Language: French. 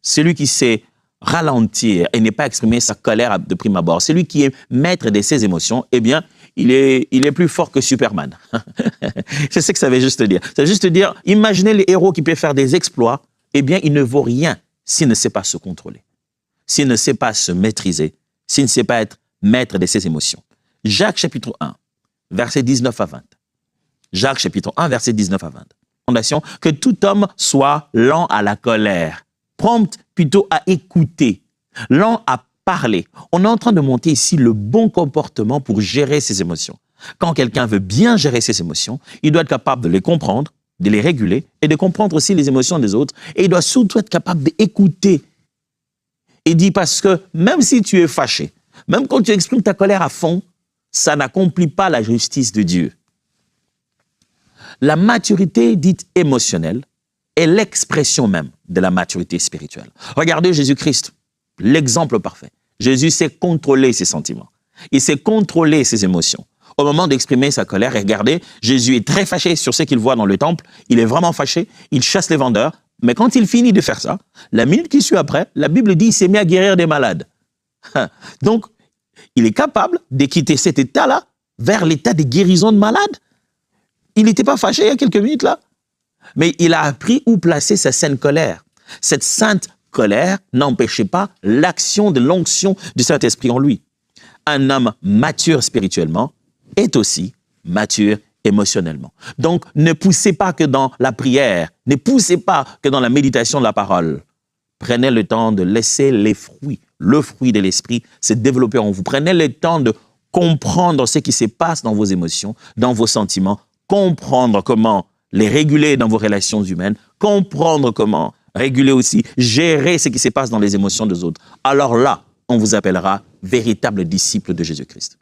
celui qui sait ralentir et ne pas exprimer sa colère de prime abord, celui qui est maître de ses émotions, eh bien, il est plus fort que Superman. C'est ce que ça veut juste dire. Ça veut juste dire, imaginez les héros qui peuvent faire des exploits, eh bien, il ne vaut rien s'il ne sait pas se contrôler, s'il ne sait pas se maîtriser, s'il ne sait pas être maître de ses émotions. Jacques chapitre 1, versets 19 à 20. Jacques chapitre 1, versets 19 à 20. Fondation, que tout homme soit lent à la colère, prompt plutôt à écouter, lent à parler. On est en train de monter ici le bon comportement pour gérer ses émotions. Quand quelqu'un veut bien gérer ses émotions, il doit être capable de les comprendre, de les réguler et de comprendre aussi les émotions des autres. Et il doit surtout être capable d'écouter. Il dit parce que même si tu es fâché, même quand tu exprimes ta colère à fond, ça n'accomplit pas la justice de Dieu. La maturité dite émotionnelle est l'expression même de la maturité spirituelle. Regardez Jésus-Christ, l'exemple parfait. Jésus sait contrôler ses sentiments. Il sait contrôler ses émotions. Au moment d'exprimer sa colère, et regardez, Jésus est très fâché sur ce qu'il voit dans le temple. Il est vraiment fâché. Il chasse les vendeurs. Mais quand il finit de faire ça, la minute qui suit après, la Bible dit qu'il s'est mis à guérir des malades. Donc, il est capable de quitter cet état-là vers l'état de guérison de malades. Il n'était pas fâché il y a quelques minutes là. Mais il a appris où placer sa sainte colère. Cette sainte colère n'empêchait pas l'action de l'onction du Saint-Esprit en lui. Un homme mature spirituellement est aussi mature émotionnellement. Donc, ne poussez pas que dans la prière, ne poussez pas que dans la méditation de la parole. Prenez le temps de laisser les fruits, le fruit de l'esprit se développer en vous. Prenez le temps de comprendre ce qui se passe dans vos émotions, dans vos sentiments, comprendre comment les réguler dans vos relations humaines, comprendre comment réguler aussi, gérer ce qui se passe dans les émotions des autres. Alors là, on vous appellera véritable disciple de Jésus-Christ.